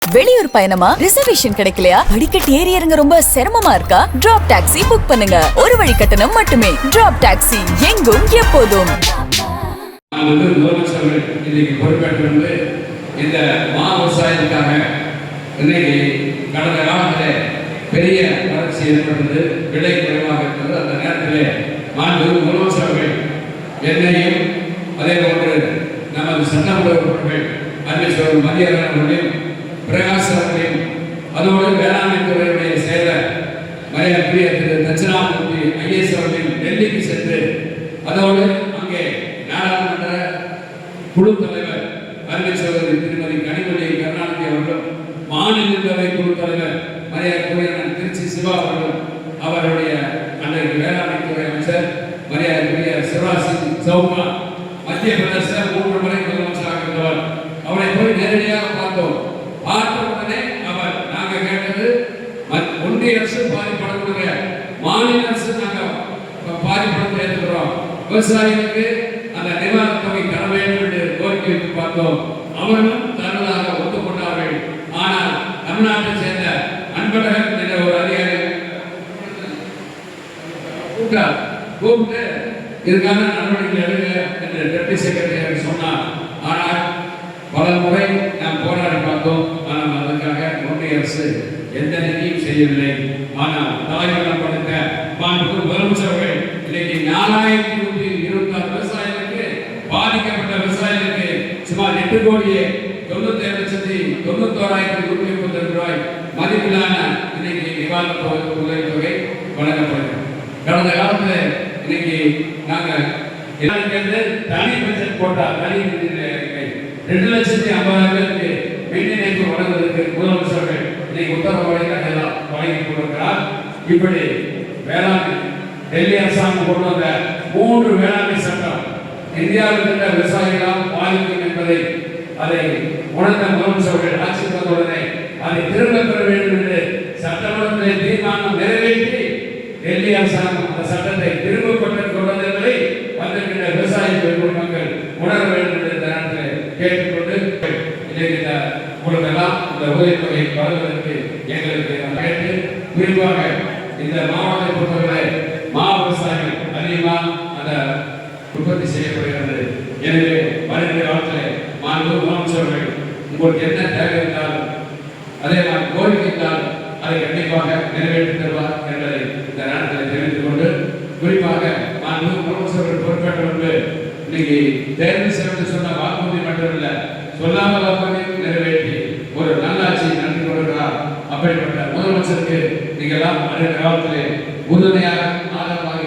வெளியூர் பயணமா ரிசர்வேஷன் கிடைக்கலையா? படிக்கட்டு ஏறி இறங்க ரொம்ப சிரமமா இருக்கா? டிராப் டாக்ஸி புக் பண்ணுங்க. ஒரு வழி கட்டணம் மட்டுமே. டிராப் டாக்ஸி எங்கும் எப்போதும். இன்னைக்கு பொறுப்பேற்று இந்த மா விவசாயத்துக்காக இன்னைக்கு கடந்த காலத்தில் பெரிய வளர்ச்சி ஏற்பட்டது, விலை குறைவாக இருக்கிறது. அந்த நேரத்தில் மாண்பு முதலமைச்சர்கள் என்னையும் அதே போன்று நமது சட்டமன்ற உறுப்பினர்கள் அமைச்சர் மதியரன் அவர்களையும் பிரகாஷ் அவர்களையும் அதோடு வேளாண்மை துறையுடைய செயலர் மரியாதைக்குரிய திரு தட்சிணாமூர்த்தி ஐஏஎஸ் அவர்களையும் டெல்லிக்கு சென்று அதோடு அங்கே நாடாளுமன்ற குழு தலைவர் அருமை சகோதரி திருமதி கனிமொழி கருணாநிதி அவர்களும் மாநிலங்களவை குழு தலைவர் மரியாதைக்குரிய திருச்சி சிவா அவர்களும் அவருடைய அன்றைக்கு வேளாண்மை துறை அமைச்சர் மரியாதைக்குரிய சிவராஜ் சிங் சௌஹான் மத்திய பிரதேச 3 முறை முதலமைச்சராக இருந்தவர். அவரை போய் நேரடியாக பார்த்தோம். பார்த்த உடனே அவர் நாங்கள் கேட்டது ஒன்றிய அரசு பாதிப்படக்கூடிய மாநில அரசு நாங்கள் பாதிப்படம் ஏற்றுக்கிறோம், விவசாயிகளுக்கு அந்த நிவாரண தொகை தர வேண்டும் என்று கோரிக்கை வைத்து பார்த்தோம். அவர்களும் தருவதாக ஒத்துக்கொண்டார்கள். ஆனால் தமிழ்நாட்டை சேர்ந்த அன்பழகன் என்ற ஒரு அதிகாரி கூப்பிட்டு இதுக்கான நடவடிக்கை எடுங்க என்று டெப்டி செக்ரட்டரி சொன்னார். ஆனால் பல முறை நாம் போராடி பார்த்தோம். ஆனால் அதற்காக ஒன்றிய அரசு எந்த நிதியும் செய்யவில்லை. ஆனால் தாய்மலம் படுத்த மாண்புமிகு முதலமைச்சர்கள் இன்னைக்கு 4126 விவசாயிகளுக்கு பாதிக்கப்பட்ட விவசாயிகளுக்கு சுமார் 8,97,91,132 ரூபாய் மதிப்பிலான இன்னைக்கு நிவாரண உதவித்தொகை வழங்கப்படுகிறது. கடந்த காலத்தில் இன்னைக்கு நாங்கள் தனி பட்ஜெட் போட்டால் தனி 2,50,000 மின் இணைப்பு வழங்குவதற்கு முதலமைச்சர்கள் இன்னைக்கு உத்தரவு எல்லாம் வழங்கி கொண்டிருக்கிறார். இப்படி வேளாண்மை டெல்லி அரசாங்கம் கொண்டு வந்த 3 வேளாண்மை சட்டம் இந்தியாவில் இருந்த விவசாயிகளால் பாதிக்கும் என்பதை அதை உணர்ந்த முதலமைச்சர்கள் ஆட்சி வந்தவுடனே அதை திரும்ப பெற வேண்டும் என்று சட்டமன்றத்தில் தீர்மானம் நிறைவேற்றி டெல்லி அரசாங்கம் அந்த சட்டத்தை திரும்ப பெற்றுக் கொண்டது என்பதை வந்திருக்கின்ற விவசாய மக்கள் உணர வேண்டும் என்று இந்த நேரத்தில் கேட்டுக்கொண்டு இந்த உங்களுக்கெல்லாம் இந்த உதவித்தொகை வழங்குவதற்கு எங்களுக்கு கேட்டு குறிப்பாக இந்த மாவட்டத்தை பொறுத்தவரை மா விவசாயிகள் அதிகமாக அந்த உற்பத்தி செய்யப்படுகிறது. எனவே வருகிற காலத்தில் மாண்பு முதலமைச்சர்கள் உங்களுக்கு என்ன தேவை இருந்தாலும் அதே மாதிரி கோரிக்கை இருந்தால் அதை கண்டிப்பாக நிறைவேற்றி தருவார் என்பதை இந்த நேரத்தில் தெரிவித்துக் கொண்டு குறிப்பாக மாண்பு முதலமைச்சர்கள் பொறுப்பேற்ற முன்பு இன்னைக்கு தேர்வு செய்வது சொன்ன வாக்குறுதி மட்டுமில்லை, சொல்லாத வாக்குறுதியும் நிறைவேற்றி ஒரு நல்லாட்சி நடத்தி கொண்டிருக்கிறார். அப்படிப்பட்ட முதலமைச்சருக்கு நீங்கள்லாம் வருகிற காலத்திலே உறுதுணையாக ஆதரவாக